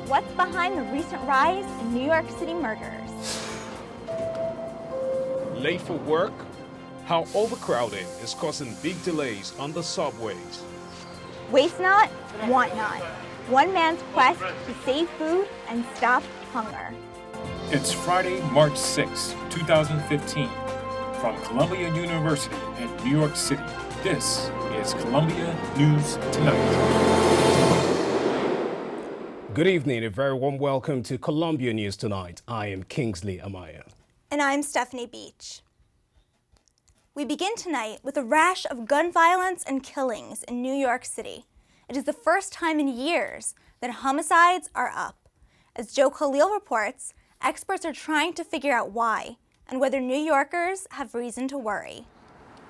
what's behind the recent rise in New York City murders. Late for work? How overcrowding is causing big delays on the subways. Waste not, want not. One man's quest to save food and stop hunger. It's Friday, March 6, 2015. From Columbia University in New York City, this is Columbia News Tonight. Good evening, a very warm welcome to Columbia News Tonight. I am Kingsley Amayo. And I'm Stephanie Beach. We begin tonight with a rash of gun violence and killings in New York City. It is the first time in years that homicides are up. As Joe Khalil reports, experts are trying to figure out why and whether New Yorkers have reason to worry.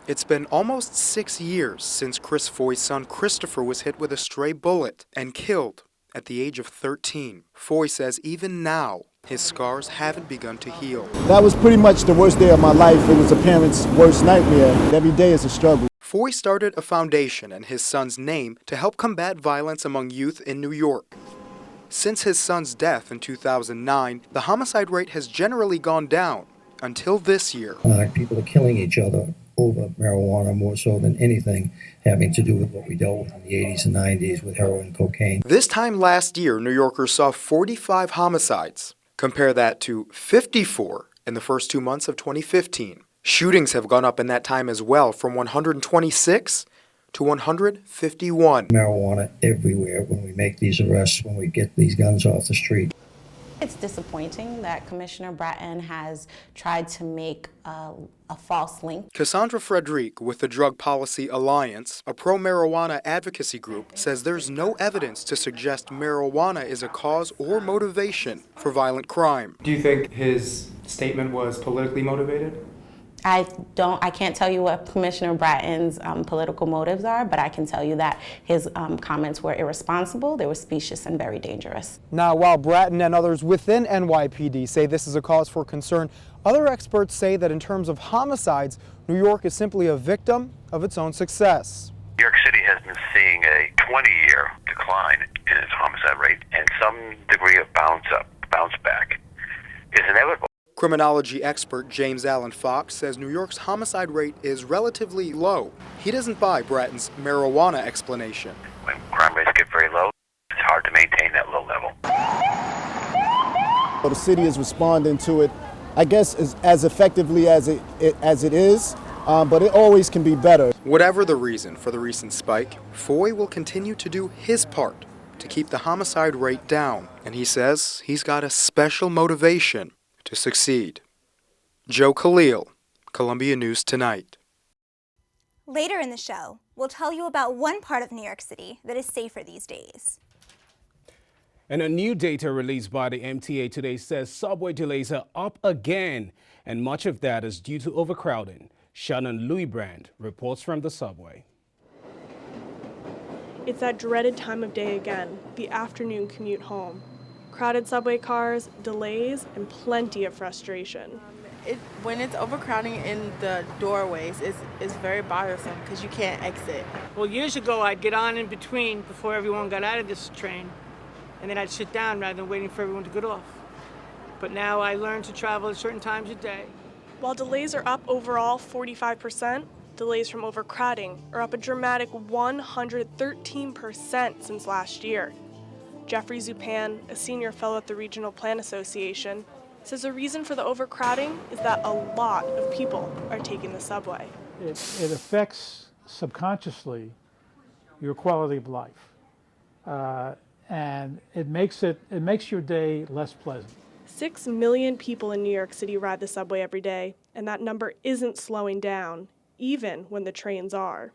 It's been almost 6 years since Chris Foy's son Christopher was hit with a stray bullet and killed at the age of 13. Foy says even now, his scars haven't begun to heal. That was pretty much the worst day of my life. It was a parent's worst nightmare. Every day is a struggle. Foy started a foundation in his son's name to help combat violence among youth in New York. Since his son's death in 2009, the homicide rate has generally gone down until this year. People are killing each other over marijuana more so than anything having to do with what we dealt with in the 80s and 90s with heroin and cocaine. This time last year, New Yorkers saw 45 homicides. Compare that to 54 in the first 2 months of 2015. Shootings have gone up in that time as well, from 126 to 151. Marijuana everywhere when we make these arrests, when we get these guns off the street. It's disappointing that Commissioner Bratton has tried to make a false link. Cassandra Frederick with the Drug Policy Alliance, a pro-marijuana advocacy group, says there's no evidence to suggest marijuana is a cause or motivation for violent crime. Do you think his statement was politically motivated? I can't tell you what Commissioner Bratton's political motives are, but I can tell you that his comments were irresponsible, they were specious and very dangerous. Now, while Bratton and others within NYPD say this is a cause for concern, other experts say that in terms of homicides, New York is simply a victim of its own success. New York City has been seeing a 20-year decline in its homicide rate, and some degree of bounce back is inevitable. Criminology expert James Allen Fox says New York's homicide rate is relatively low. He doesn't buy Bratton's marijuana explanation. When crime rates get very low, it's hard to maintain that low level. The city is responding to it, I guess, as effectively as it is, but it always can be better. Whatever the reason for the recent spike, Foy will continue to do his part to keep the homicide rate down. And he says he's got a special motivation to succeed. Joe Khalil, Columbia News Tonight. Later in the show, we'll tell you about one part of New York City that is safer these days. And a new data released by the MTA today says subway delays are up again, and much of that is due to overcrowding. Shannon Louis-Brand reports from the subway. It's that dreaded time of day again, the afternoon commute home. Crowded subway cars, delays, and plenty of frustration. When it's overcrowding in the doorways, it's very bothersome because you can't exit. Well, years ago, I'd get on in between before everyone got out of this train, and then I'd sit down rather than waiting for everyone to get off. But now I learn to travel at certain times of day. While delays are up overall 45%, delays from overcrowding are up a dramatic 113% since last year. Jeffrey Zupan, a senior fellow at the Regional Plan Association, says the reason for the overcrowding is that a lot of people are taking the subway. It affects subconsciously your quality of life, and it makes your day less pleasant. 6 million people in New York City ride the subway every day, and that number isn't slowing down, even when the trains are.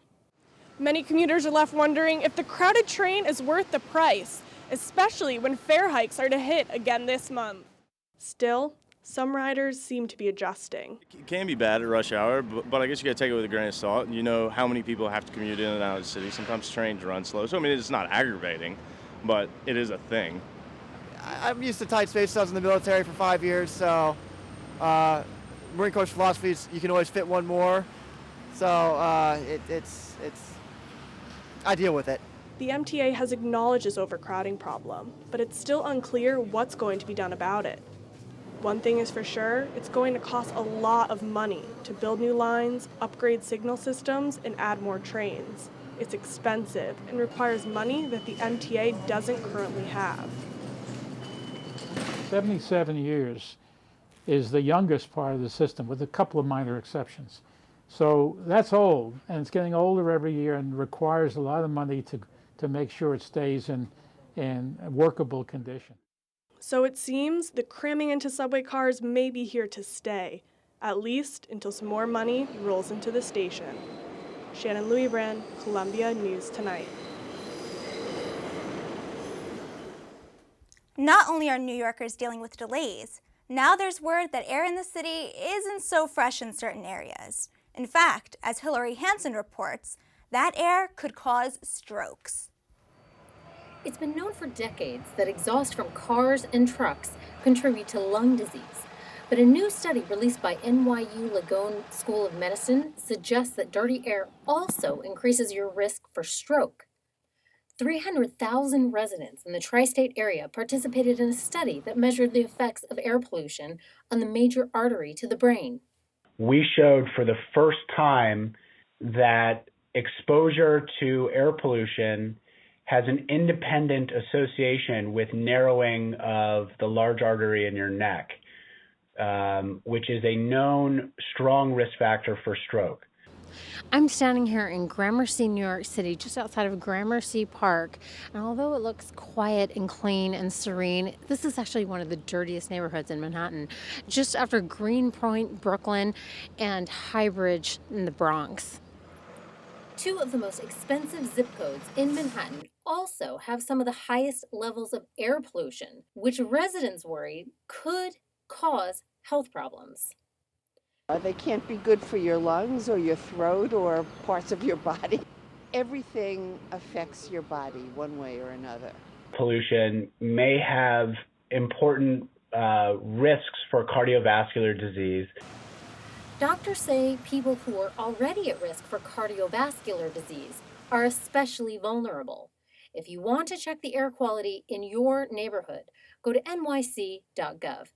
Many commuters are left wondering if the crowded train is worth the price, especially when fare hikes are to hit again this month. Still, some riders seem to be adjusting. It can be bad at rush hour, but I guess you gotta take it with a grain of salt. You know how many people have to commute in and out of the city. Sometimes trains run slow, so I mean, it's not aggravating, but it is a thing. I'm used to tight spaces. I was in the military for 5 years, so Marine Corps philosophy is you can always fit one more. So I deal with it. The MTA has acknowledged this overcrowding problem, but it's still unclear what's going to be done about it. One thing is for sure, it's going to cost a lot of money to build new lines, upgrade signal systems, and add more trains. It's expensive and requires money that the MTA doesn't currently have. 77 years is the youngest part of the system, with a couple of minor exceptions. So that's old, and it's getting older every year and requires a lot of money to make sure it stays in workable condition. So it seems the cramming into subway cars may be here to stay, at least until some more money rolls into the station. Shannon Louisbrand, Columbia News Tonight. Not only are New Yorkers dealing with delays, now there's word that air in the city isn't so fresh in certain areas. In fact, as Hillary Hansen reports, that air could cause strokes. It's been known for decades that exhaust from cars and trucks contribute to lung disease. But a new study released by NYU Langone School of Medicine suggests that dirty air also increases your risk for stroke. 300,000 residents in the tri-state area participated in a study that measured the effects of air pollution on the major artery to the brain. We showed for the first time that exposure to air pollution has an independent association with narrowing of the large artery in your neck, which is a known strong risk factor for stroke. I'm standing here in Gramercy, New York City, just outside of Gramercy Park. And although it looks quiet and clean and serene, this is actually one of the dirtiest neighborhoods in Manhattan, just after Greenpoint, Brooklyn, and Highbridge in the Bronx. Two of the most expensive zip codes in Manhattan also have some of the highest levels of air pollution, which residents worry could cause health problems. They can't be good for your lungs or your throat or parts of your body. Everything affects your body one way or another. Pollution may have important risks for cardiovascular disease. Doctors say people who are already at risk for cardiovascular disease are especially vulnerable. If you want to check the air quality in your neighborhood, go to nyc.gov.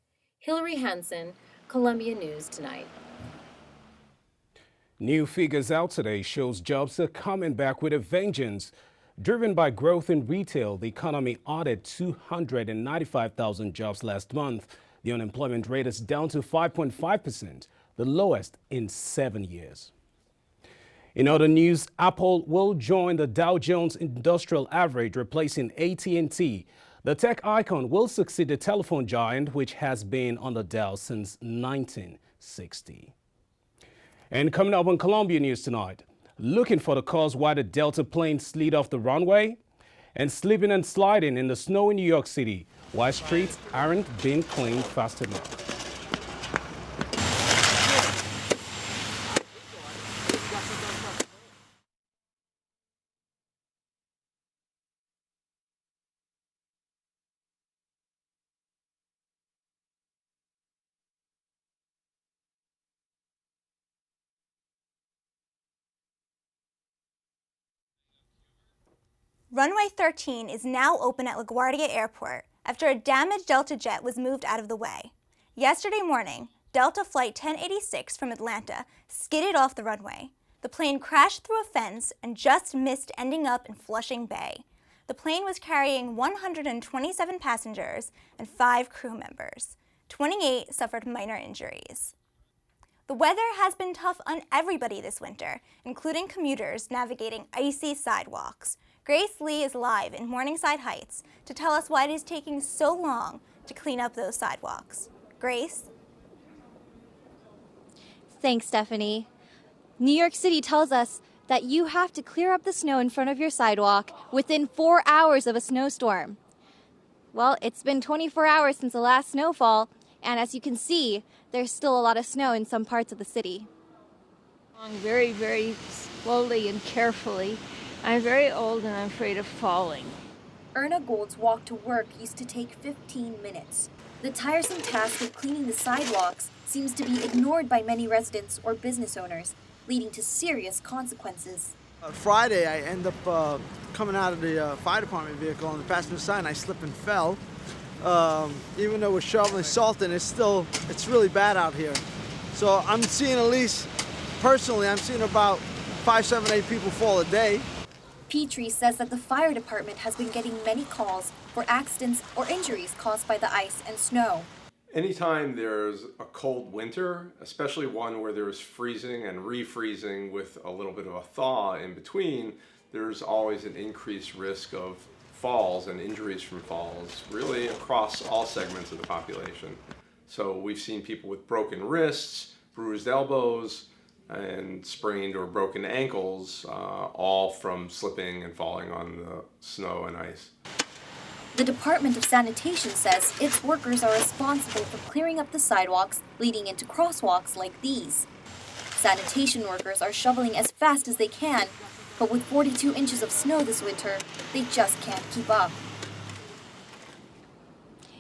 Hillary Hansen, Columbia News Tonight. New figures out today shows jobs are coming back with a vengeance. Driven by growth in retail, the economy added 295,000 jobs last month. The unemployment rate is down to 5.5%, the lowest in 7 years. In other news, Apple will join the Dow Jones Industrial Average, replacing AT&T. The tech icon will succeed the telephone giant, which has been on the Dow since 1960. And coming up on Columbia News Tonight, looking for the cause why the Delta plane slid off the runway, and slipping and sliding in the snow in New York City, why streets aren't being cleaned fast enough. Runway 13 is now open at LaGuardia Airport after a damaged Delta jet was moved out of the way. Yesterday morning, Delta Flight 1086 from Atlanta skidded off the runway. The plane crashed through a fence and just missed ending up in Flushing Bay. The plane was carrying 127 passengers and 5 crew members. 28 suffered minor injuries. The weather has been tough on everybody this winter, including commuters navigating icy sidewalks. Grace Lee is live in Morningside Heights to tell us why it is taking so long to clean up those sidewalks. Grace? Thanks, Stephanie. New York City tells us that you have to clear up the snow in front of your sidewalk within 4 hours of a snowstorm. Well, it's been 24 hours since the last snowfall, and as you can see, there's still a lot of snow in some parts of the city. Very, very slowly and carefully. I'm very old and I'm afraid of falling. Erna Gould's walk to work used to take 15 minutes. The tiresome task of cleaning the sidewalks seems to be ignored by many residents or business owners, leading to serious consequences. Friday, I end up coming out of the fire department vehicle on the passenger side, and I slipped and fell. Even though we're shoveling salt in, it's really bad out here. So I'm seeing, at least personally, I'm seeing about 5, 7, 8 people fall a day. Petrie says that the fire department has been getting many calls for accidents or injuries caused by the ice and snow. Anytime there's a cold winter, especially one where there's freezing and refreezing with a little bit of a thaw in between, there's always an increased risk of falls and injuries from falls, really across all segments of the population. So we've seen people with broken wrists, bruised elbows, and sprained or broken ankles, all from slipping and falling on the snow and ice. The Department of Sanitation says its workers are responsible for clearing up the sidewalks leading into crosswalks like these. Sanitation workers are shoveling as fast as they can, but with 42 inches of snow this winter, they just can't keep up.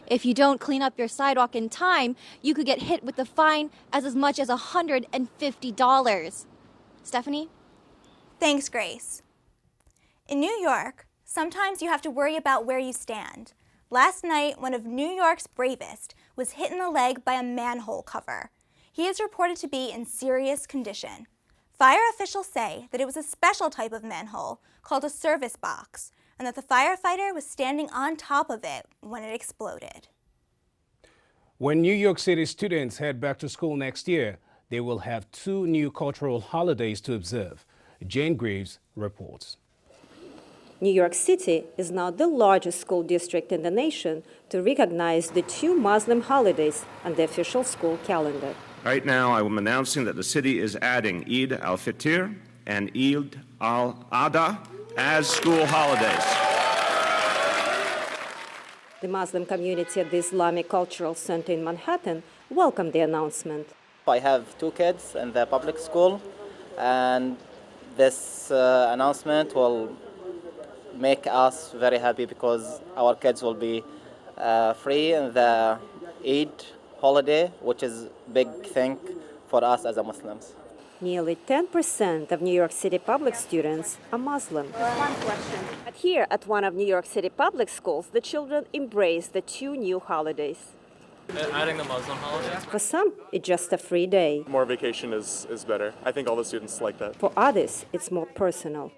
If you don't clean up your sidewalk in time, you could get hit with a fine as much as $150. Stephanie? Thanks, Grace. In New York, sometimes you have to worry about where you stand. Last night, one of New York's bravest was hit in the leg by a manhole cover. He is reported to be in serious condition. Fire officials say that it was a special type of manhole called a service box, and that the firefighter was standing on top of it when it exploded. When New York City students head back to school next year, they will have 2 new cultural holidays to observe. Jane Greaves reports. New York City is now the largest school district in the nation to recognize the 2 Muslim holidays on the official school calendar. Right now, I am announcing that the city is adding Eid al-Fitr and Eid al-Adha as school holidays. The Muslim community at the Islamic Cultural Center in Manhattan welcomed the announcement. I have 2 kids in the public school, and this announcement will make us very happy because our kids will be free in the Eid holiday, which is a big thing for us as a Muslims. Nearly 10% of New York City public students are Muslim. One question. But here at one of New York City public schools, the children embrace the 2 new holidays. Adding the Muslim holidays? For some, it's just a free day. More vacation is better. I think all the students like that. For others, it's more personal.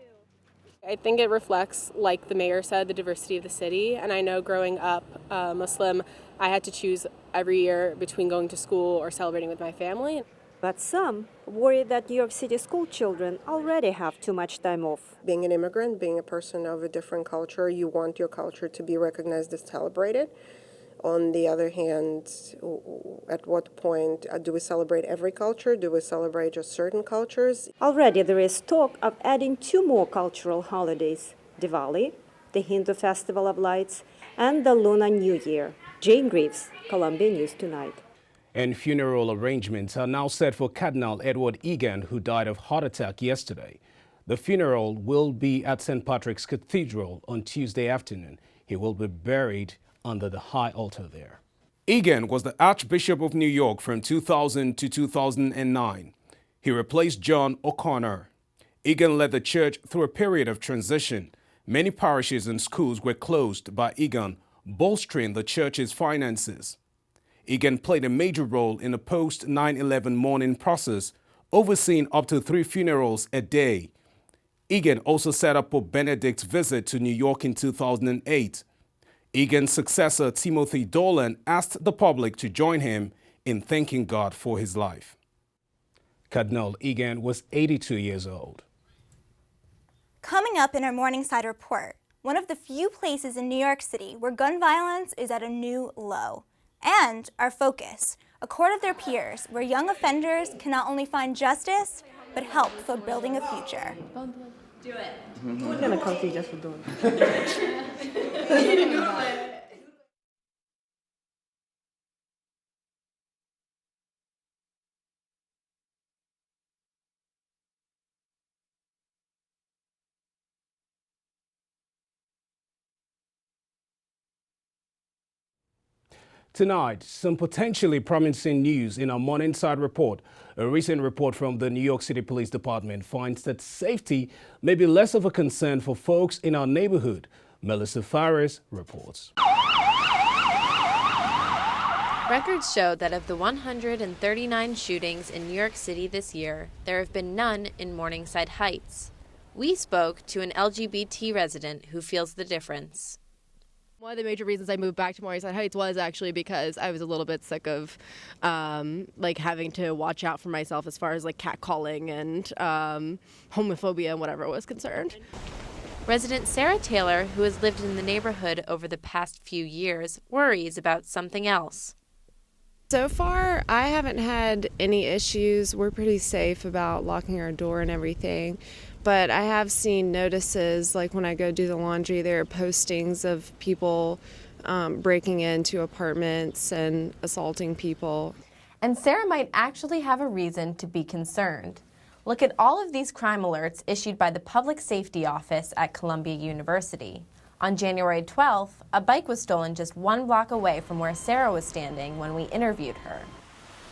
I think it reflects, like the mayor said, the diversity of the city. And I know growing up Muslim, I had to choose every year between going to school or celebrating with my family. But some worry that New York City school children already have too much time off. Being an immigrant, being a person of a different culture, you want your culture to be recognized and celebrated. On the other hand, at what point do we celebrate every culture? Do we celebrate just certain cultures? Already there is talk of adding 2 more cultural holidays: Diwali, the Hindu Festival of Lights, and the Lunar New Year. Jane Greaves, Columbia News Tonight. And funeral arrangements are now set for Cardinal Edward Egan, who died of heart attack yesterday. The funeral will be at St. Patrick's Cathedral on Tuesday afternoon. He will be buried under the high altar there. Egan was the Archbishop of New York from 2000 to 2009. He replaced John O'Connor. Egan led the church through a period of transition. Many parishes and schools were closed by Egan, bolstering the church's finances. Egan played a major role in the post-9/11 mourning process, overseeing up to 3 funerals a day. Egan also set up Pope Benedict's visit to New York in 2008. Egan's successor, Timothy Dolan, asked the public to join him in thanking God for his life. Cardinal Egan was 82 years old. Coming up in our Morningside Report, one of the few places in New York City where gun violence is at a new low. And our focus, a court of their peers, where young offenders can not only find justice, but help for building a future. Do it. We're gonna come to you just for doing Tonight, some potentially promising news in our Morningside report. A recent report from the New York City Police Department finds that safety may be less of a concern for folks in our neighborhood. Melissa Fares reports. Records show that of the 139 shootings in New York City this year, there have been none in Morningside Heights. We spoke to an LGBT resident who feels the difference. One of the major reasons I moved back to Morningside Heights was actually because I was a little bit sick of having to watch out for myself as far as catcalling and homophobia and whatever was concerned. Resident Sarah Taylor, who has lived in the neighborhood over the past few years, worries about something else. So far, I haven't had any issues. We're pretty safe about locking our door and everything. But I have seen notices, like when I go do the laundry, there are postings of people breaking into apartments and assaulting people. And Sarah might actually have a reason to be concerned. Look at all of these crime alerts issued by the Public Safety Office at Columbia University. On January 12th, a bike was stolen just 1 block away from where Sarah was standing when we interviewed her.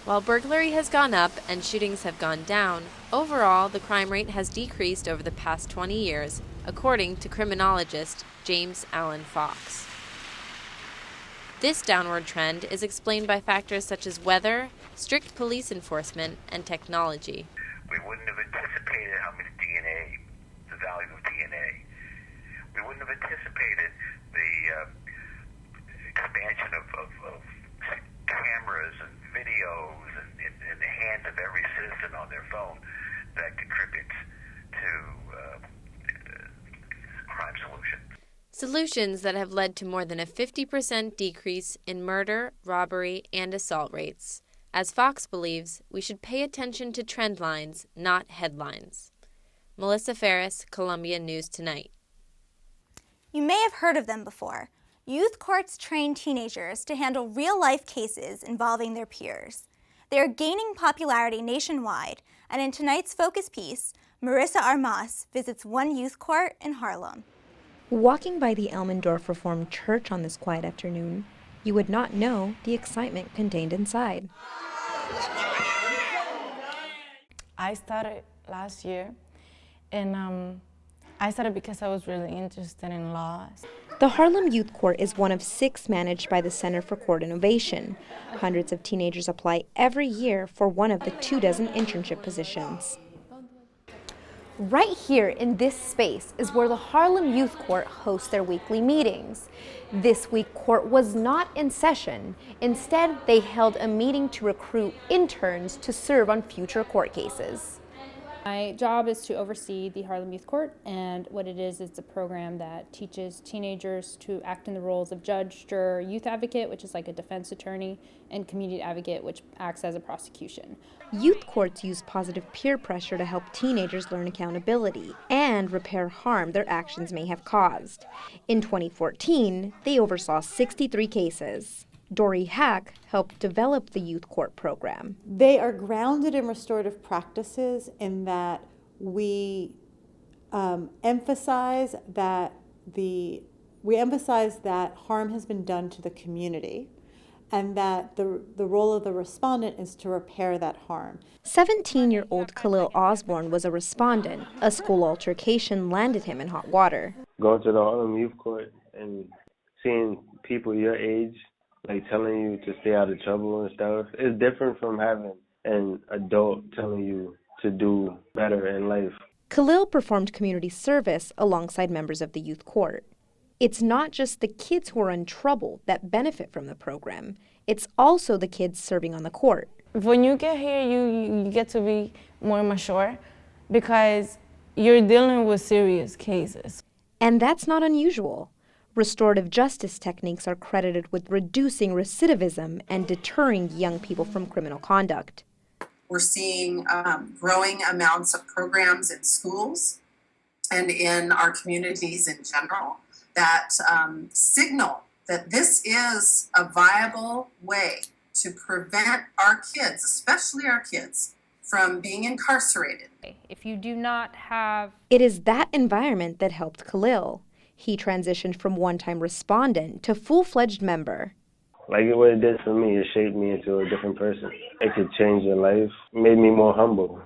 While burglary has gone up and shootings have gone down, overall the crime rate has decreased over the past 20 years, according to criminologist James Allen Fox. This downward trend is explained by factors such as weather, strict police enforcement, and technology. We wouldn't have anticipated how much DNA, the value of DNA. We wouldn't have anticipated the expansion of cameras and videos in the hands of every citizen on their phone that contributes to crime solution. Solutions that have led to more than a 50% decrease in murder, robbery, and assault rates. As Fox believes, we should pay attention to trend lines, not headlines. Melissa Fares, Columbia News Tonight. You may have heard of them before. Youth courts train teenagers to handle real-life cases involving their peers. They are gaining popularity nationwide, and in tonight's focus piece, Marissa Armas visits one youth court in Harlem. Walking by the Elmendorf Reformed Church on this quiet afternoon, you would not know the excitement contained inside. I started last year, and I started because I was really interested in law. The Harlem Youth Court is one of 6 managed by the Center for Court Innovation. Hundreds of teenagers apply every year for one of the 24 internship positions. Right here in this space is where the Harlem Youth Court hosts their weekly meetings. This week, court was not in session. Instead, they held a meeting to recruit interns to serve on future court cases. My job is to oversee the Harlem Youth Court, and what it is, it's a program that teaches teenagers to act in the roles of judge, juror, youth advocate, which is like a defense attorney, and community advocate, which acts as a prosecution. Youth courts use positive peer pressure to help teenagers learn accountability and repair harm their actions may have caused. In 2014, they oversaw 63 cases. Dory Hack helped develop the youth court program. They are grounded in restorative practices in that we emphasize that harm has been done to the community, and that the role of the respondent is to repair that harm. 17-year-old Khalil Osborne was a respondent. A school altercation landed him in hot water. Going to the Harlem Youth Court and seeing people your age telling you to stay out of trouble and stuff, it's different from having an adult telling you to do better in life. Khalil performed community service alongside members of the youth court. It's not just the kids who are in trouble that benefit from the program. It's also the kids serving on the court. When you get here, you get to be more mature because you're dealing with serious cases. And that's not unusual. Restorative justice techniques are credited with reducing recidivism and deterring young people from criminal conduct. We're seeing growing amounts of programs in schools and in our communities in general that signal that this is a viable way to prevent our kids, especially our kids, from being incarcerated. If you do not have... It is that environment that helped Khalil. He transitioned from one-time respondent to full-fledged member. Like what it did for me, it shaped me into a different person. It could change your life, made me more humble.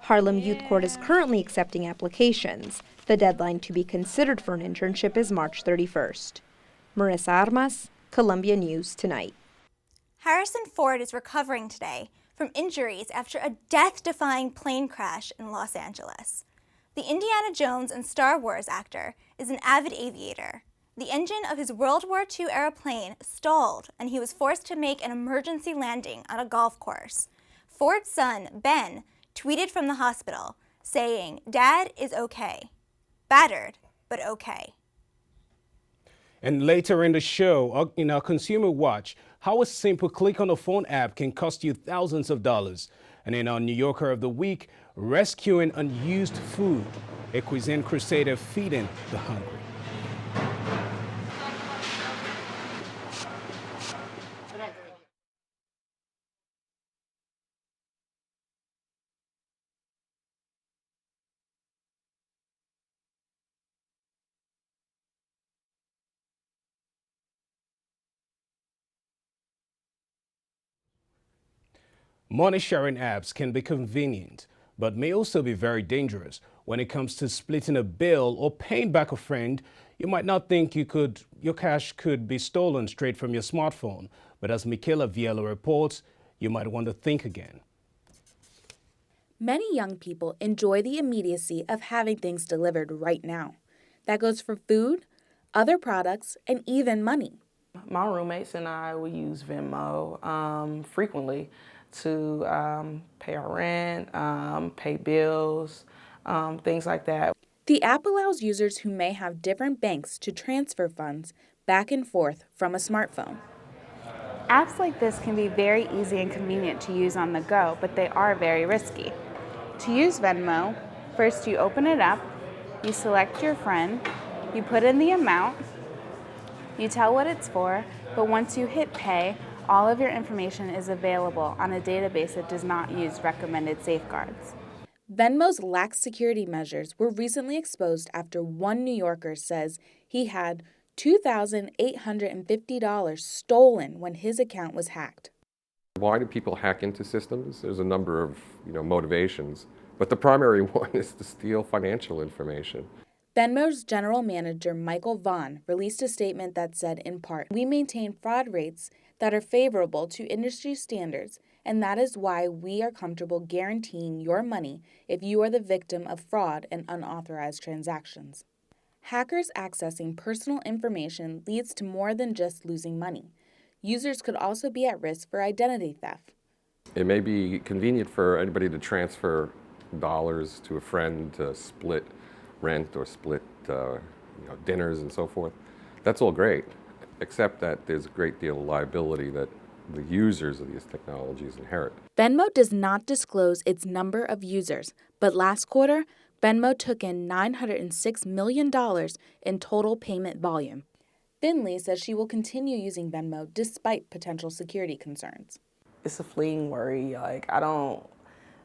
Harlem Youth Court is currently accepting applications. The deadline to be considered for an internship is March 31st. Marissa Armas, Columbia News Tonight. Harrison Ford is recovering today from injuries after a death-defying plane crash in Los Angeles. The Indiana Jones and Star Wars actor is an avid aviator. The engine of his World War II-era plane stalled, and he was forced to make an emergency landing on a golf course. Ford's son, Ben, tweeted from the hospital, saying, "Dad is okay. Battered, but okay." And later in the show, in our Consumer Watch, how a simple click on a phone app can cost you thousands of dollars. And in our New Yorker of the Week, rescuing unused food, a cuisine crusader feeding the hungry. Money sharing apps can be convenient, but may also be very dangerous. When it comes to splitting a bill or paying back a friend, you might not think your cash could be stolen straight from your smartphone. But as Michaela Viella reports, you might want to think again. Many young people enjoy the immediacy of having things delivered right now. That goes for food, other products, and even money. My roommates and I, we use Venmo frequently to pay our rent, pay bills, things like that. The app allows users who may have different banks to transfer funds back and forth from a smartphone. Apps like this can be very easy and convenient to use on the go, but they are very risky. To use Venmo, first you open it up, you select your friend, you put in the amount, you tell what it's for, but once you hit pay, all of your information is available on a database that does not use recommended safeguards. Venmo's lax security measures were recently exposed after one New Yorker says he had $2,850 stolen when his account was hacked. Why do people hack into systems? There's a number of motivations, but the primary one is to steal financial information. Venmo's general manager, Michael Vaughn, released a statement that said, in part, "We maintain fraud rates that are favorable to industry standards, and that is why we are comfortable guaranteeing your money if you are the victim of fraud and unauthorized transactions." Hackers accessing personal information leads to more than just losing money. Users could also be at risk for identity theft. It may be convenient for anybody to transfer dollars to a friend to split rent or split dinners and so forth. That's all great, except that there's a great deal of liability that the users of these technologies inherit. Venmo does not disclose its number of users, but last quarter, Venmo took in $906 million in total payment volume. Finley says she will continue using Venmo despite potential security concerns. It's a fleeting worry. I don't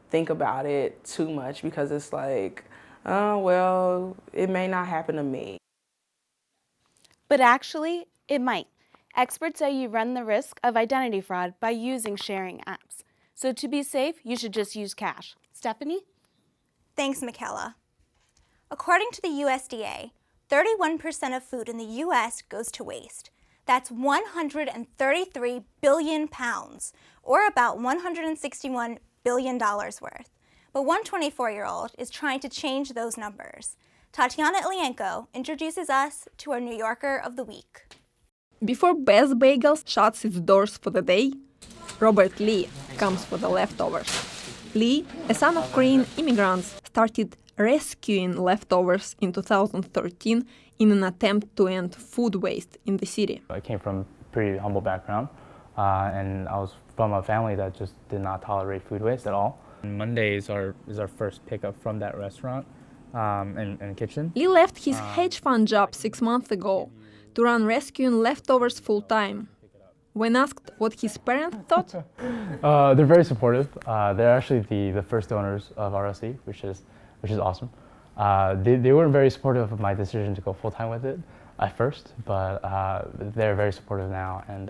think about it too much because it's like, oh, well, it may not happen to me. But actually, it might. Experts say you run the risk of identity fraud by using sharing apps. So to be safe, you should just use cash. Stephanie? Thanks, Michaela. According to the USDA, 31% of food in the U.S. goes to waste. That's 133 billion pounds, or about $161 billion worth. But one 24-year-old is trying to change those numbers. Tatiana Ilienko introduces us to our New Yorker of the Week. Before Best Bagels shuts its doors for the day, Robert Lee comes for the leftovers. Lee, a son of Korean immigrants, started rescuing leftovers in 2013 in an attempt to end food waste in the city. I came from a pretty humble background, and I was from a family that just did not tolerate food waste at all. Monday is our first pickup from that restaurant and kitchen. Lee left his hedge fund job 6 months ago to run rescuing leftovers full-time. When asked what his parents thought, they're very supportive. They're actually the first donors of RLC, which is awesome. They weren't very supportive of my decision to go full-time with it. at first, but they're very supportive now, and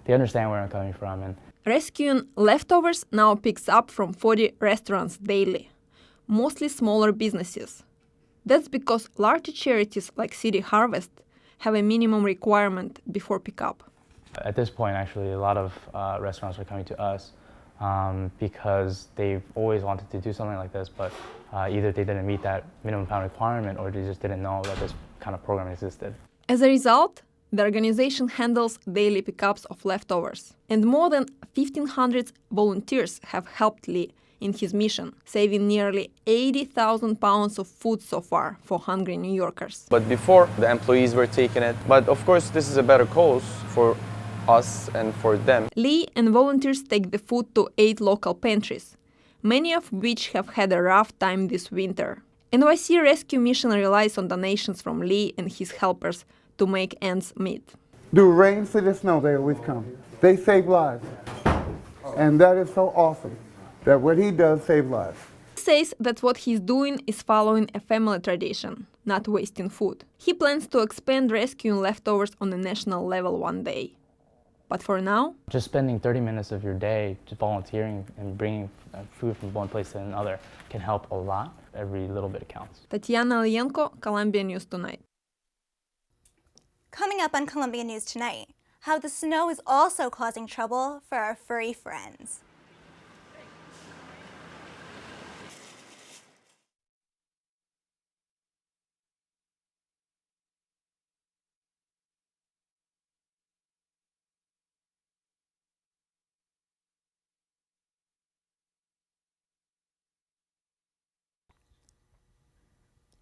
they understand where I'm coming from. And Rescuing leftovers now picks up from 40 restaurants daily, mostly smaller businesses. That's because larger charities like City Harvest have a minimum requirement before pickup. At this point, actually, a lot of restaurants are coming to us because they've always wanted to do something like this, but either they didn't meet that minimum pound requirement or they just didn't know that this kind of program existed. As a result, the organization handles daily pickups of leftovers, and more than 1,500 volunteers have helped Lee in his mission, saving nearly 80,000 pounds of food so far for hungry New Yorkers. But before, the employees were taking it. But of course, this is a better cause for us and for them. Lee and volunteers take the food to 8 local pantries, many of which have had a rough time this winter. NYC Rescue Mission relies on donations from Lee and his helpers to make ends meet. Do rain, sleet, or snow, they always come. They save lives. And that is so awesome, that what he does save lives. He says that what he's doing is following a family tradition, not wasting food. He plans to expand rescuing leftovers on a national level one day. But for now, just spending 30 minutes of your day just volunteering and bringing food from one place to another can help a lot. Every little bit counts. Tatiana Lienko, Columbia News Tonight. Coming up on Columbia News Tonight, how the snow is also causing trouble for our furry friends.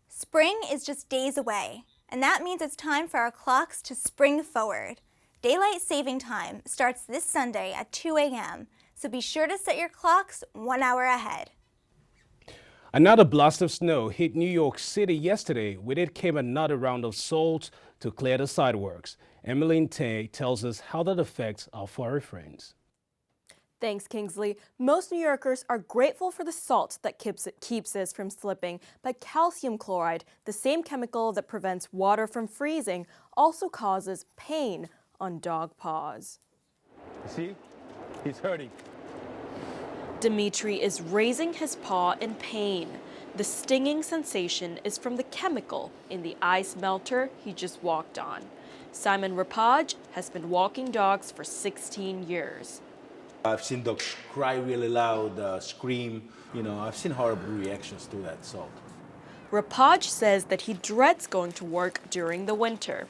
Spring is just days away, and that means it's time for our clocks to spring forward. Daylight saving time starts this Sunday at 2 a.m., so be sure to set your clocks 1 hour ahead. Another blast of snow hit New York City yesterday. With it came another round of salt to clear the sidewalks. Emmeline Tay tells us how that affects our furry friends. Thanks, Kingsley. Most New Yorkers are grateful for the salt that keeps us from slipping, but calcium chloride, the same chemical that prevents water from freezing, also causes pain on dog paws. See? He's hurting. Dimitri is raising his paw in pain. The stinging sensation is from the chemical in the ice melter he just walked on. Simon Rapaj has been walking dogs for 16 years. I've seen dogs cry really loud, scream. I've seen horrible reactions to that salt. Rapaj says that he dreads going to work during the winter.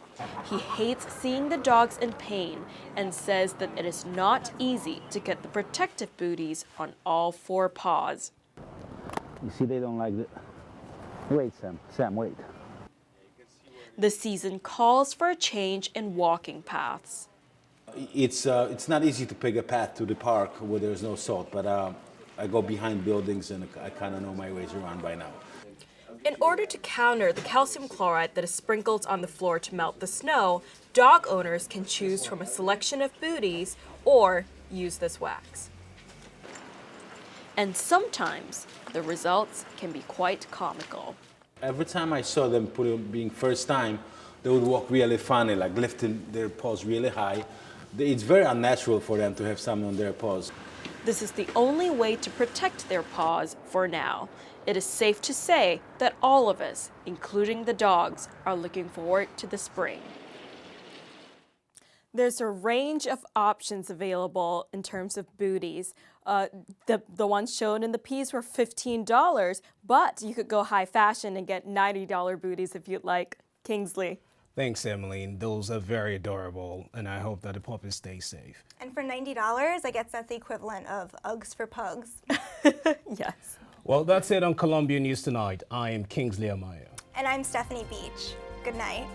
He hates seeing the dogs in pain and says that it is not easy to get the protective booties on all 4 paws. You see, they don't like it. Wait, Sam. Sam, wait. The season calls for a change in walking paths. It's not easy to pick a path to the park where there's no salt, but I go behind buildings and I kind of know my ways around by now. In order to counter the calcium chloride that is sprinkled on the floor to melt the snow, dog owners can choose from a selection of booties or use this wax. And sometimes the results can be quite comical. Every time I saw them being first time, they would walk really funny, like lifting their paws really high. It's very unnatural for them to have something on their paws. This is the only way to protect their paws for now. It is safe to say that all of us, including the dogs, are looking forward to the spring. There's a range of options available in terms of booties. The ones shown in the piece were $15, but you could go high fashion and get $90 booties if you'd like. Kingsley. Thanks, Emmeline. Those are very adorable, and I hope that the puppies stay safe. And for $90, I guess that's the equivalent of Uggs for pugs. Yes. Well, that's it on Columbia News Tonight. I am Kingsley Amayo. And I'm Stephanie Beach. Good night.